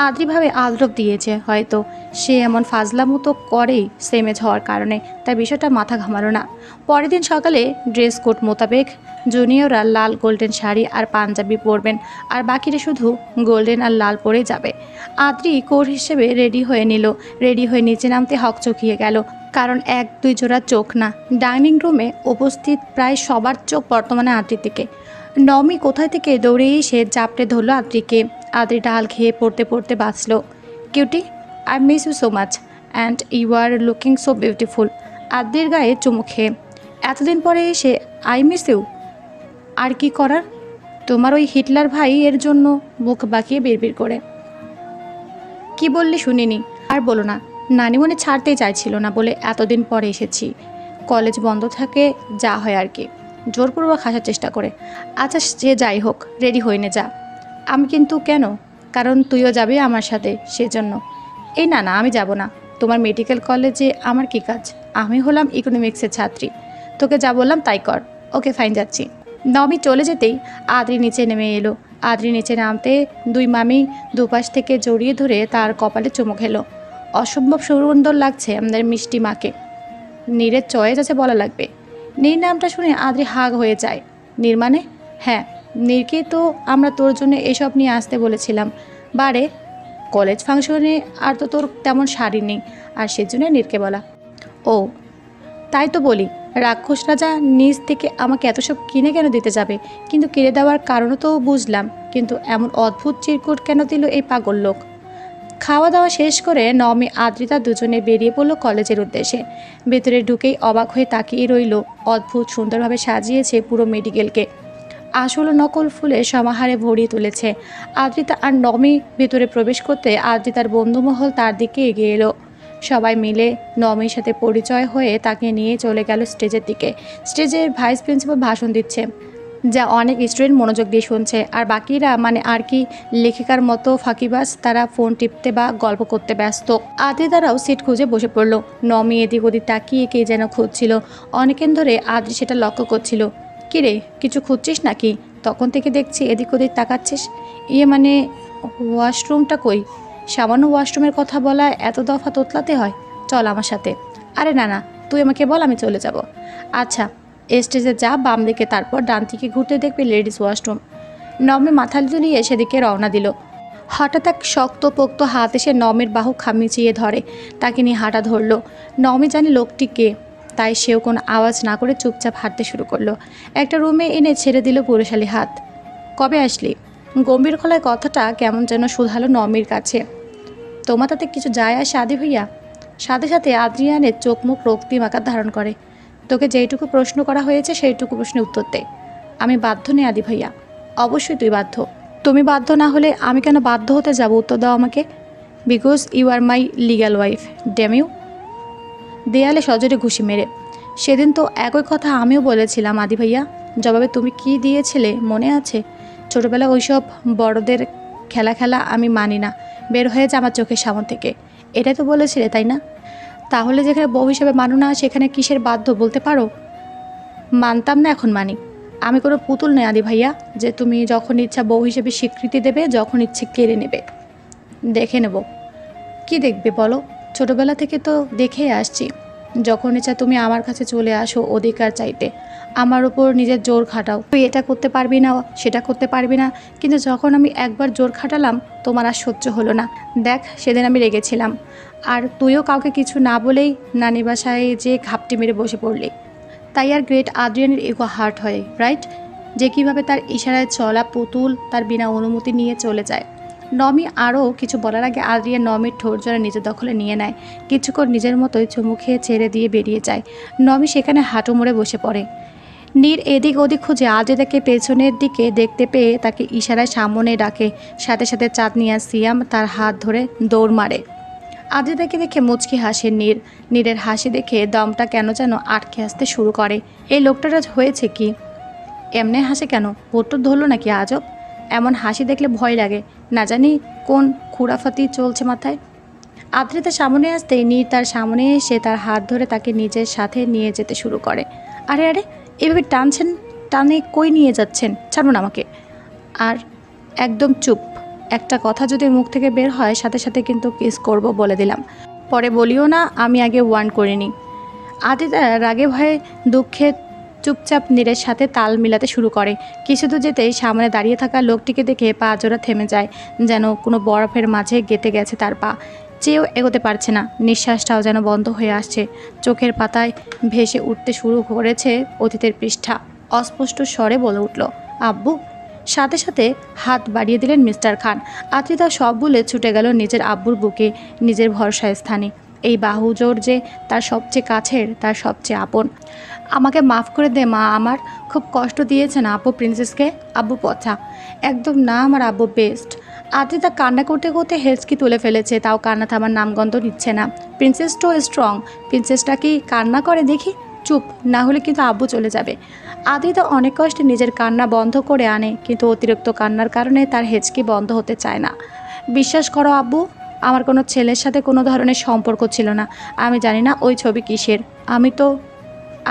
আদ্রিভাবে আদ্রব দিয়েছে হয়তো। সে এমন ফাজলামো তো করেই সেমেজ হওয়ার কারণে, তাই বিষয়টা মাথা ঘামালো না। পরের দিন সকালে ড্রেস কোড মোতাবেক জুনিয়ররা লাল গোল্ডেন শাড়ি আর পাঞ্জাবি পরবেন, আর বাকিরা শুধু গোল্ডেন আর লাল পরে যাবে। আদ্রি কোড হিসেবে রেডি হয়ে নিল। রেডি হয়ে নিচে নামতে হকচকিয়ে গেল, কারণ এক দুই জোড়া চোখ না, ডাইনিং রুমে উপস্থিত প্রায় সবার চোখ বর্তমানে আদ্রির দিকে। নমি কোথায় থেকে দৌড়ে এসে জাপটে ধরল আদ্রিকে। আদ্রি ডাল খেয়ে পড়তে পড়তে বাঁচল, cutie, I miss you so much and you are looking so beautiful. আদ্রির গায়ে চুমু খেয়ে, এতদিন পরে এসে আই মিস ইউ? আর কি করার, তোমার ওই হিটলার ভাই এর জন্য মুখ বাঁকিয়ে বিড়বিড় করে। কি বললি শুনিনি, আর বলো না। নানি মনে ছাড়তেই চাইছিল না বলে এতদিন পরে এসেছি। কলেজ বন্ধ থাকে, যা হয় আর কি, জোরপূর্বক হাসার চেষ্টা করে। আচ্ছা সে যাই হোক, রেডি হয়ে নে যা। আমি কিন্তু কেন? কারণ তুইও যাবি আমার সাথে, সেজন্য। এই না না, আমি যাব না। তোমার মেডিকেল কলেজে আমার কি কাজ? আমি হলাম ইকোনমিক্সের ছাত্রী, তোকে যা বললাম তাই কর। ওকে ফাইন, যাচ্ছি। নমি চলে যেতেই আদ্রি নিচে নেমে এলো। আদ্রি নিচে নামতে দুই মামি দুপাশ থেকে জড়িয়ে ধরে তার কপালে চুমু খেলো। অসম্ভব সুন্দর লাগছে আমাদের মিষ্টি মাকে। নীরের চয়েস আছে বলা লাগবে। নীর নামটা শুনে আদ্রি হাগ হয়ে যায়। নীর মানে? হ্যাঁ, নীরকে তো আমরা তোর জন্য এসব নিয়ে আসতে বলেছিলাম। বারে কলেজ ফাংশনে আর তো তোর তেমন শাড়ি নেই, আর সেজন্য নীরকে বলা। ও তাই তো বলি, রাক্ষস রাজা নিজ থেকে আমাকে এত সব কিনে কেন দিতে যাবে? কিন্তু কিনে দেওয়ার কারণও তো বুঝলাম, কিন্তু এমন অদ্ভুত চিরকুট কেন দিল এই পাগল লোক? খাওয়া দাওয়া শেষ করে নমি আদ্রিতা দুজনে বেরিয়ে পড়ল কলেজের উদ্দেশ্যে। ভেতরে ঢুকেই অবাক হয়ে তাকিয়ে রইল। অদ্ভুত সুন্দরভাবে সাজিয়েছে পুরো মেডিকেলকে। আসল ও নকল ফুলে সমাহারে ভরিয়ে তুলেছে। আদ্রিতা আর নমি ভেতরে প্রবেশ করতে আদ্রিতার বন্ধুমহল তার দিকে এগিয়ে এলো। সবাই মিলে নমির সাথে পরিচয় হয়ে তাকে নিয়ে চলে গেল স্টেজের দিকে। স্টেজের ভাইস প্রিন্সিপাল ভাষণ দিচ্ছে, যা অনেক স্টুডেন্ট মনোযোগ দিয়ে শুনছে, আর বাকিরা মানে আর কি লেখিকার মতো ফাঁকিবাজ, তারা ফোন টিপতে বা গল্প করতে ব্যস্ত। আদ্রিতারাও সিট খুঁজে বসে পড়ল। নমি এদিক ওদিক তাকিয়ে কে যেন খুঁজছিল। অনেকক্ষণ ধরে আদ্রি সেটা লক্ষ্য করছিল। কিরে, কিছু খুঁজছিস নাকি? তখন থেকে দেখছি এদিক ওদিক তাকাচ্ছিস। ইয়ে মানে ওয়াশরুমটা কই? সামান্য ওয়াশরুমের কথা বলা এত দফা তোতলাতে হয়? চল আমার সাথে। আরে না না, তুই আমাকে বল, আমি চলে যাব। আচ্ছা, স্টেজে যা, বাম দিকে, তারপর ডান দিকে ঘুরতে দেখবি লেডিস ওয়াশরুম। নমি মাথা দুলিয়ে সেদিকে রওনা দিল। হঠাৎ এক শক্তপোক্ত হাত এসে নমের বাহু খামিচিয়ে ধরে। তাকে নিয়ে হাঁটা ধরল। নমি জানে লোকটি কে, তাই সেও কোনো আওয়াজ না করে চুপচাপ হাঁটতে শুরু করলো। একটা রুমে এনে ছেড়ে দিল পুরুষালী হাত। কবে আসলি? গম্ভীর গলায় কথাটা কেমন যেন শুধালো নমির কাছে। তোমার তাতে কিছু যায় আসে আদি ভাইয়া? সাথে সাথে আদ্রিয়ানের চোখ মুখ রক্তিম আকার ধারণ করে। তোকে যেইটুকু প্রশ্ন করা হয়েছে সেইটুকু প্রশ্নের উত্তর দে। আমি বাধ্য নেই আদি ভাইয়া। অবশ্যই তুই বাধ্য। তুমি বাধ্য না হলে আমি কেন বাধ্য হতে যাব? উত্তর দাও আমাকে। Because you are my legal wife, damn you. দেয়ালে সজোরে ঘুষি মেরে। সেদিন তো একই কথা আমিও বলেছিলাম আদি ভাইয়া। জবাবে তুমি কি দিয়েছিলে মনে আছে? ছোটোবেলা ওইসব বড়দের খেলা আমি মানি না, বের হয়ে যা আমার চোখের সামন থেকে, এটাই তো বলেছিলে তাই না? তাহলে যেখানে বউ হিসেবে মানো না, সেখানে কিসের বাধ্য বলতে পারো? মানতাম না, এখন মানি। আমি কোনো পুতুল নই আদি ভাইয়া যে তুমি যখন ইচ্ছা বউ হিসেবে স্বীকৃতি দেবে, যখন ইচ্ছে কেড়ে নেবে। দেখে নেব। কি দেখবে বলো? ছোটবেলা থেকে তো দেখেই আসছি, যখন ইচ্ছা তুমি আমার কাছে চলে আসো অধিকার চাইতে, আমার উপর নিজের জোর খাটাও, তুই এটা করতে পারবি না, সেটা করতে পারবি না। কিন্তু যখন আমি একবার জোর খাটালাম তোমার আর সহ্য হলো না। দেখ সেদিন আমি রেগেছিলাম, আর তুইও কাউকে কিছু না বলেই নানি বাসায় যে ঘাপটি মেরে বসে পড়লি। তাই আর গ্রেট আদ্রিয়ানের ইগো হার্ট হয়, রাইট? যে কিভাবে তার ইশারায় চলা পুতুল তার বিনা অনুমতি নিয়ে চলে যায়। নমি আরও কিছু বলার আগে আদ্রিয়ান নমির ঠোঁট জোড়া নিজের দখলে নিয়ে নেয়। কিছুক্ষণ নিজের মতোই চুমু খেয়ে ছেড়ে দিয়ে বেরিয়ে যায়। নমি সেখানে হাঁটু মুড়ে বসে পড়ে। নীর এদিক ওদিক খুঁজে আদ্রিতাকে পেছনের দিকে দেখতে পেয়ে তাকে ইশারায় সামনে ডাকে। সাথে সাথে চাঁদনি আর সিয়াম তার হাত ধরে দৌড় মারে। আদ্রিতাকে দেখে মুচকি হাসে নীর। নীরের হাসি দেখে দমটা কেন যেন আটকে আসতে শুরু করে। এই লোকটার আজ হয়েছে কি? এমনি হাসে কেন? ভোট ধরলো নাকি আজব? এমন হাসি দেখলে ভয় লাগে, না জানি কোন খুরাফাতি চলছে মাথায়। আদ্রিতা সামনে আসতেই নীর তার সামনে এসে তার হাত ধরে তাকে নিজের সাথে নিয়ে যেতে শুরু করে। আরে আরে, এভাবে টানছেন, টানে কই নিয়ে যাচ্ছেন? ছাড়ুন আমাকে। আর একদম চুপ। একটা কথা যদি মুখ থেকে বের হয় সাথে সাথে কিন্তু কিস করব বলে দিলাম। পরে বলিও না আমি আগে ওয়ার্ন করিনি। আদিতা রাগে ভয়ে দুঃখে চুপচাপ নীরের সাথে তাল মিলাতে শুরু করে। কিছু দূর যেতেই সামনে দাঁড়িয়ে থাকা লোকটিকে দেখে পা জোড়া থেমে যায়, যেন কোনো বরফের মাঝে গেঁথে গেছে তার পা। চেয়েও এগোতে পারছে না, নিঃশ্বাসটাও যেন বন্ধ হয়ে আসছে। চোখের পাতায় ভেসে উঠতে শুরু করেছে অতীতের পৃষ্ঠা। অস্পষ্ট স্বরে বলে উঠল, আব্বু। সাথে সাথে হাত বাড়িয়ে দিলেন মিস্টার খান। আদ্রিতা সব বলে ছুটে গেল নিজের আব্বুর বুকে, নিজের ভরসা স্থানে। এই বাহুজোর যে তার সবচেয়ে কাছের, তার সবচেয়ে আপন। আমাকে মাফ করে দে মা, আমার খুব কষ্ট দিয়েছে না আব্বু প্রিন্সেসকে। আব্বু পচা, একদম না আমার আব্বু বেস্ট। আদ্রিতা কান্না করতে করতে হেঁচকি তুলে ফেলেছে, তাও কান্না থামার নামগন্ধ নিচ্ছে না। প্রিন্সেস তো স্ট্রং, প্রিন্সেসটা কি কান্না করে দেখি? চুপ, না হলে কিন্তু আব্বু চলে যাবে। আদ্রিতা অনেক কষ্টে নিজের কান্না বন্ধ করে আনে, কিন্তু অতিরিক্ত কান্নার কারণে তার হেঁচকি বন্ধ হতে চায় না। বিশ্বাস করো আব্বু, আমার কোনো ছেলের সাথে কোনো ধরনের সম্পর্ক ছিল না। আমি জানি না ওই ছবি কিসের।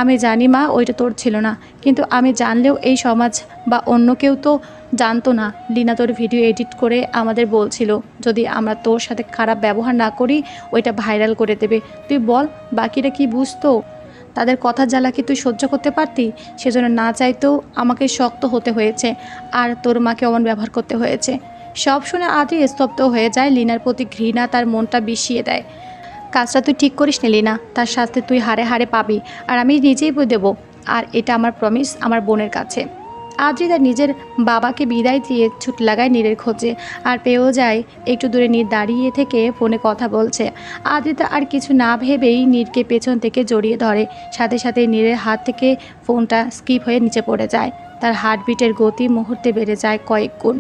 আমি জানি মা ওইটা তোর ছিল না, কিন্তু আমি জানলেও এই সমাজ বা অন্য কেউ তো জানতো না। লিনা তোর ভিডিও এডিট করে আমাদের বলছিল যদি আমরা তোর সাথে খারাপ ব্যবহার না করি ওইটা ভাইরাল করে দেবে। তুই বল বাকিরা কি বুঝতো? তাদের কথা জ্বালা কি তুই সহ্য করতে পারতি? সেজন্য না চাইতেও আমাকে শক্ত হতে হয়েছে, আর তোর মাকে অমন ব্যবহার করতে হয়েছে। সব শুনে আদ্রি স্তব্ধ হয়ে যায়। লিনার প্রতি ঘৃণা তার মনটা বিষিয়ে দেয়। কাজটা তুই ঠিক করিস নি লিনা, তার শাস্তি তুই হারে হারে পাবি, আর আমি নিজেই দেবো। আর এটা আমার প্রমিস আমার বোনের কাছে। আদ্রিতা নিজের বাবাকে বিদায় দিয়ে ছুট লাগায় নীরের খোঁজে, আর পেয়েও যায়। একটু দূরে নীর দাঁড়িয়ে থেকে ফোনে কথা বলছে। আদ্রিতা আর কিছু না ভেবেই নীরকে পেছন থেকে জড়িয়ে ধরে। সাথে সাথে নীরের হাত থেকে ফোনটা স্কিপ হয়ে নিচে পড়ে যায়। তার হার্টবিটের গতি মুহূর্তে বেড়ে যায় কয়েক গুণ।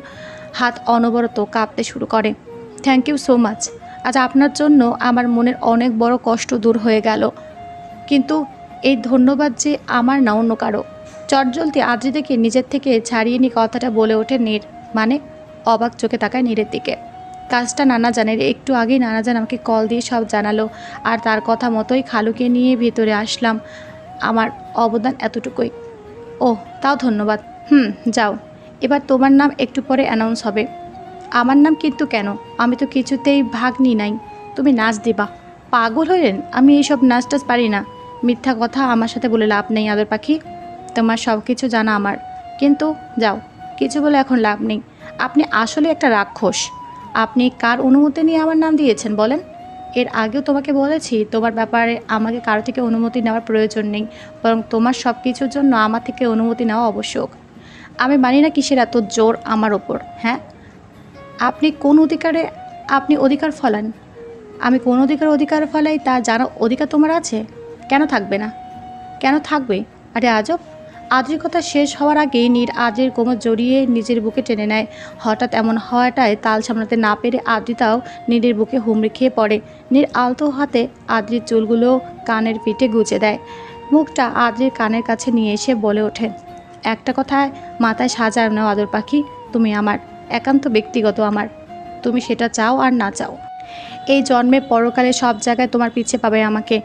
হাত অনবরত কাঁপতে শুরু করে। Thank you so much. আজ আপনার জন্য আমার মনের অনেক বড় কষ্ট দূর হয়ে গেল। কিন্তু এই ধন্যবাদ যে আমার না অন্য কারো। চটজলদি আদ্রিতাকে নিজের থেকে ছাড়িয়ে নিয়ে কথাটা বলে ওঠে নীর। মানে? অবাক চোখে তাকায় নীরের দিকে। কাজটা নানা জানের, একটু আগেই নানা জান আমাকে কল দিয়ে সব জানালো, আর তার কথা মতোই খালুকে নিয়ে ভিতরে আসলাম। আমার অবদান এতটুকুই। ওহ, তাও ধন্যবাদ। যাও, এবার তোমার নাম একটু পরে অ্যানাউন্স হবে। আমার নাম কিন্তু কেন? আমি তো কিছুতেই ভাগ নিই নাই। তুমি নাচ দিবা? পাগল হইলেন? আমি এইসব নাচ টাচ পারি না। মিথ্যা কথা আমার সাথে বলে লাভ নেই আদর পাখি। তোমার সব কিছু জানা আমার। কিন্তু যাও, কিছু বলে এখন লাভ নেই। আপনি আসলে একটা রাক্ষস। আপনি কার অনুমতি নিয়ে আমার নাম দিয়েছেন বলেন? এর আগেও তোমাকে বলেছি তোমার ব্যাপারে আমাকে কারো থেকে অনুমতি নেওয়ার প্রয়োজন নেই, বরং তোমার সব কিছুর জন্য আমার থেকে অনুমতি নেওয়া আবশ্যক। আমি মানি না কিসের এত জোর আমার ওপর। হ্যাঁ, আপনি কোন অধিকারে আপনি অধিকার ফলান? আমি কোন অধিকার ফলাই তা জানার অধিকার তোমার আছে? কেন থাকবে না? কেন থাকবে? আরে আজব। আদ্রির কথা শেষ হওয়ার আগেই নীর আদ্রির কোমর জড়িয়ে নিজের বুকে টেনে নেয়। হঠাৎ এমন হওয়াটায় তাল সামলাতে না পেরে আদ্রিতাও নীরের বুকে হুমড়ি খেয়ে পড়ে। নীর আলতো হাতে আদ্রির চুলগুলো কানের পিঠে গুজে দেয়। মুখটা আদ্রির কানের কাছে নিয়ে এসে বলে ওঠে, একটা কথায় মাথায় সাজার নাও আদর পাখি, তুমি আমার একান্ত ব্যক্তিগত আমার। তুমি সেটা চাও আর না চাও, এই জন্মে পরকালে সব জায়গায় তোমার পিছে পাবে আমাকে।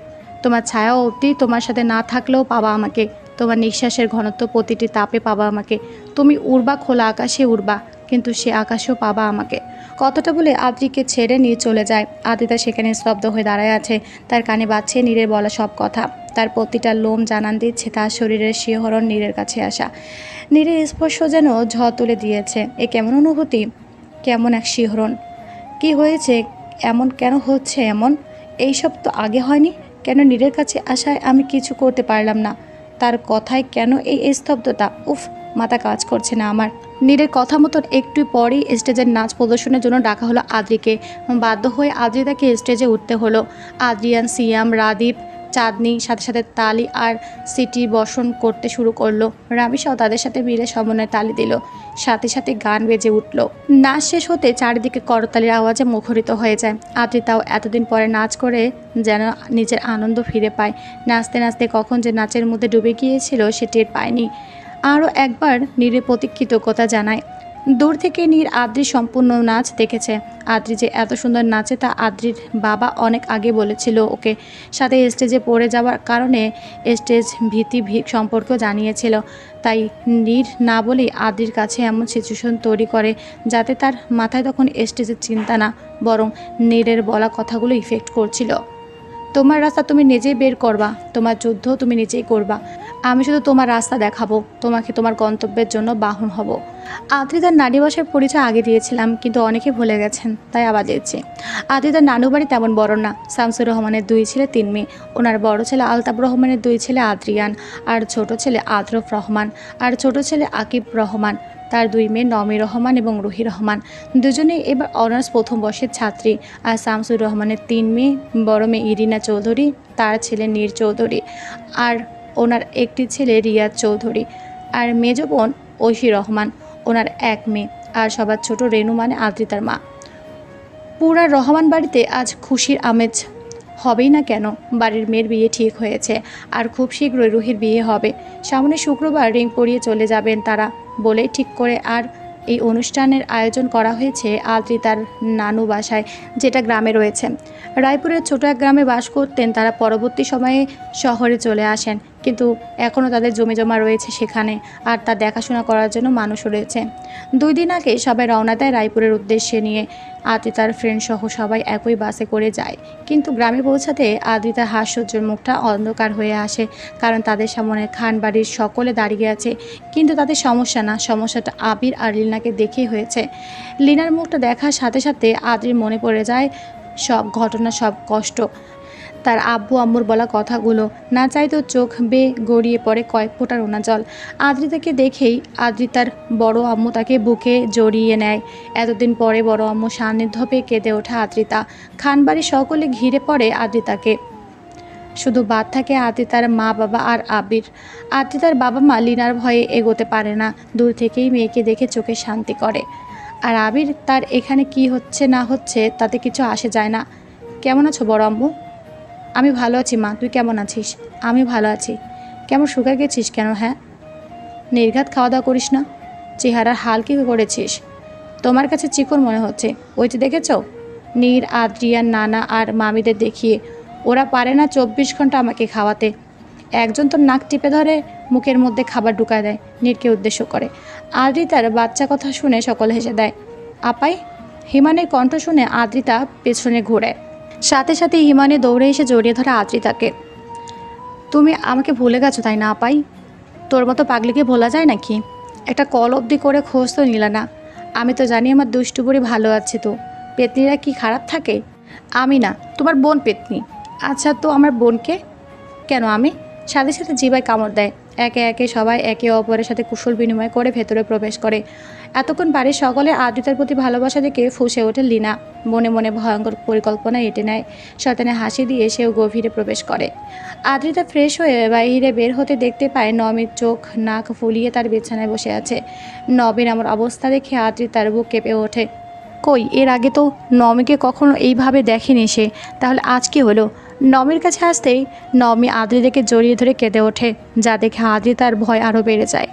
তোমার ছায়া অবধি তোমার সাথে না থাকলেও পাবা আমাকে। তোমার নিঃশ্বাসের ঘনত্ব প্রতিটি তাপে পাবা আমাকে। তুমি উড়বা, খোলা আকাশে উড়বা, কিন্তু সে আকাশেও পাবা আমাকে। কথাটা বলে আদ্রিকে ছেড়ে নিয়ে চলে যায়। আদ্রিতা সেখানে স্তব্ধ হয়ে দাঁড়ায় আছে। তার কানে বাজছে নীরের বলা সব কথা। তার প্রতিটা লোম জানান দিচ্ছে তার শরীরের শিহরণ নীরের কাছে আসা। নীরের স্পর্শ যেন ঝড় তুলে দিয়েছে। এ কেমন অনুভূতি, কেমন এক শিহরণ। কি হয়েছে এমন, কেন হচ্ছে এমন? এইসব তো আগে হয়নি। কেন নীরের কাছে আসায় আমি কিছু করতে পারলাম না? তার কথায় কেন এই স্তব্ধতা? উফ, মাথা কাজ করছে না আমার। নীরের কথা মতন একটু পরেই স্টেজের নাচ প্রদর্শনের জন্য ডাকা হলো আদ্রিকে। বাধ্য হয়ে আদ্রিতাকে স্টেজে উঠতে হলো। আদ্রিয়ান, সিয়াম, রাদীপ, চাঁদনি, সাথে সাথে তালি আর সিটি বর্ষণ করতে শুরু করলো। রামিসাও তাদের সাথে মিলে সমন্বয়ে তালি দিল। সাথে সাথে গান বেজে উঠল। নাচ শেষ হতে চারিদিকে করতালির আওয়াজে মুখরিত হয়ে যায়। আদ্রিতাও এতদিন পরে নাচ করে যেন নিজের আনন্দ ফিরে পায়। নাচতে নাচতে কখন যে নাচের মধ্যে ডুবে গিয়েছিল সে টের পায়নি। আরও একবার নীরের প্রতি কৃতজ্ঞতা জানায়। দূর থেকে নীর আদ্রির সম্পূর্ণ নাচ দেখেছে। আদ্রি যে এত সুন্দর নাচে তা আদ্রির বাবা অনেক আগে বলেছিল ওকে। সাথে স্টেজে পড়ে যাওয়ার কারণে স্টেজ ভীতি সম্পর্কেও জানিয়েছিল। তাই নীর না বলেই আদ্রির কাছে এমন সিচুয়েশন তৈরি করে যাতে তার মাথায় তখন স্টেজের চিন্তা না, বরং নীরের বলা কথাগুলো ইফেক্ট করছিল। তোমার রাস্তা তুমি নিজেই বের করবা, তোমার যুদ্ধ তুমি নিজেই করবা। আমি শুধু তোমার রাস্তা দেখাবো, তোমাকে তোমার গন্তব্যের জন্য বাহন হব। আদ্রিতার নারী ভাষার পরিচয় আগে দিয়েছিলাম, কিন্তু অনেকে ভুলে গেছেন, তাই আবার দিয়েছি। আদ্রিতার নানু বাড়ি তেমন বড় না। শামসুর রহমানের 2 ছেলে 3 মেয়ে। ওনার বড় ছেলে আলতাফ রহমানের 2 ছেলে আদ্রিয়ান আর ছোট ছেলে আদ্রফ রহমান আর ছোট ছেলে আকিব রহমান। তার 2 মেয়ে নমি রহমান এবং রুহি রহমান। দুজনেই এবার অনার্স প্রথম বর্ষের ছাত্রী। আর শামসুর রহমানের 3 মেয়ে, বড় মেয়ে ইরিনা চৌধুরী, তার ছেলে নীর চৌধুরী, আর ওনার একটি ছেলে রিয়াজ চৌধুরী, আর মেজ বোন ঐশী রহমান, ওনার 1 মেয়ে, আর সবার ছোট রেনু মানে আদ্রিতার মা। পুরা রহমান বাড়িতে আজ খুশির আমেজ। হবেই না কেন, বাড়ির মেয়ের বিয়ে ঠিক হয়েছে আর খুব শীঘ্রই রুহির বিয়ে হবে। সামনে শুক্রবার রিং পরিয়ে চলে যাবেন তারা বলেই ঠিক করে। আর এই অনুষ্ঠানের আয়োজন করা হয়েছে আদ্রিতার নানু বাসায়, যেটা গ্রামে রয়েছে। রায়পুরের ছোট এক গ্রামে বাস করতেন তারা। পরবর্তী সময়ে শহরে চলে আসেন, কিন্তু এখনও তাদের জমি জমা রয়েছে সেখানে, আর তা দেখাশোনা করার জন্য মানুষও রয়েছে। 2 দিন আগে সবাই রওনা দেয় রায়পুরের উদ্দেশ্যে নিয়ে। আদ্রিতার ফ্রেন্ড সহ সবাই একই বাসে করে যায়, কিন্তু গ্রামে পৌঁছাতে আদ্রিতার হাস্যোজ্জ্বল মুখটা অন্ধকার হয়ে আসে, কারণ তাদের সামনে খান বাড়ির সকলে দাঁড়িয়ে আছে। কিন্তু তাদের সমস্যা না, সমস্যাটা আবির আর লিনাকে দেখেই হয়েছে। লিনার মুখটা দেখার সাথে সাথে আদ্রির মনে পড়ে যায় সব ঘটনা, সব কষ্ট, তার আব্বু আম্মুর বলা কথাগুলো। না চাইতেও চোখ বেয়ে গড়িয়ে পড়ে কয়েক ফোঁটা নোনা জল। আদ্রিতাকে দেখেই আদ্রিতার বড় আম্মু তাকে বুকে জড়িয়ে নেয়। এতদিন পরে বড় আম্মু সান্নিধ্য পেয়ে কেঁদে ওঠা আদ্রিতা। খানবাড়ির সকলে ঘিরে পড়ে আদ্রিতাকে। শুধু বাদ থাকে আদ্রিতার মা বাবা আর আবির। আদ্রিতার বাবা মা লিনার ভয়ে এগোতে পারে না, দূর থেকেই মেয়েকে দেখে চোখে শান্তি করে। আর আবির তার এখানে কি হচ্ছে না হচ্ছে তাতে কিছু আসে যায় না। কেমন আছো বড় আম্মু? আমি ভালো আছি মা, তুই কেমন আছিস? আমি ভালো আছি। কেমন শুকায় গেছিস কেন? হ্যাঁ, নির্ঘাত খাওয়া দাওয়া করিস না? চেহারার হাল কী করেছিস? তোমার কাছে চিকন মনে হচ্ছে। ওই যে দেখেছ, নীর, আদ্রিয়ান, নানা আর মামিদের দেখিয়ে। ওরা পারে না 24 ঘন্টা আমাকে খাওয়াতে। একজন তো নাক টিপে ধরে মুখের মধ্যে খাবার ঢুকায় দেয়। নীরকে উদ্দেশ্য করে। আদ্রিতার বাচ্চা কথা শুনে সকলে হেসে দেয়। আপাই? হিমানের কণ্ঠ শুনে আদ্রিতা পেছনে ঘোরে। সাথে সাথে হিমানি দৌড়ে এসে জড়িয়ে ধরে আদ্রিতাকে। তুমি আমাকে ভুলে গেছো তাই না আপাই? তোর মতো পাগলিকে ভোলা যায় নাকি? একটা কল অবধি করে খোঁজ তো নিলা না। আমি তো জানি আমার দুষ্টু বুড়ি ভালো আছে। তো পেতনিরা কি খারাপ থাকে? আমি না, তোমার বোন পেতনি। আচ্ছা, তো আমার বোনকে কেন? আমি সাথে সাথে জিভায় কামড় দেয়। একে একে সবাই একে অপরের সাথে কুশল বিনিময় করে ভেতরে প্রবেশ করে। এতক্ষণ বাড়ির সকলে আদ্রিতার প্রতি ভালোবাসা দেখে ফুঁসে ওঠে লিনা। মনে মনে ভয়ঙ্কর পরিকল্পনা এঁটে নেয়। শয়তানে হাসি দিয়ে সেও গভীরে প্রবেশ করে। আদ্রিতা ফ্রেশ হয়ে বাইরে বের হতে দেখতে পায় নমির চোখ নাক ফুলিয়ে তার বিছানায় বসে আছে। নবীর আমার অবস্থা দেখে আদ্রিতার বুক কেঁপে ওঠে। কই, এর আগে তো নমিকে কখনো এইভাবে দেখেনি সে, তাহলে আজ কি হলো? নমির কাছে আসতেই নমি আদ্রিতাকে জড়িয়ে ধরে কেঁদে ওঠে, যা দেখে আদ্রিতার ভয় আরও বেড়ে যায়।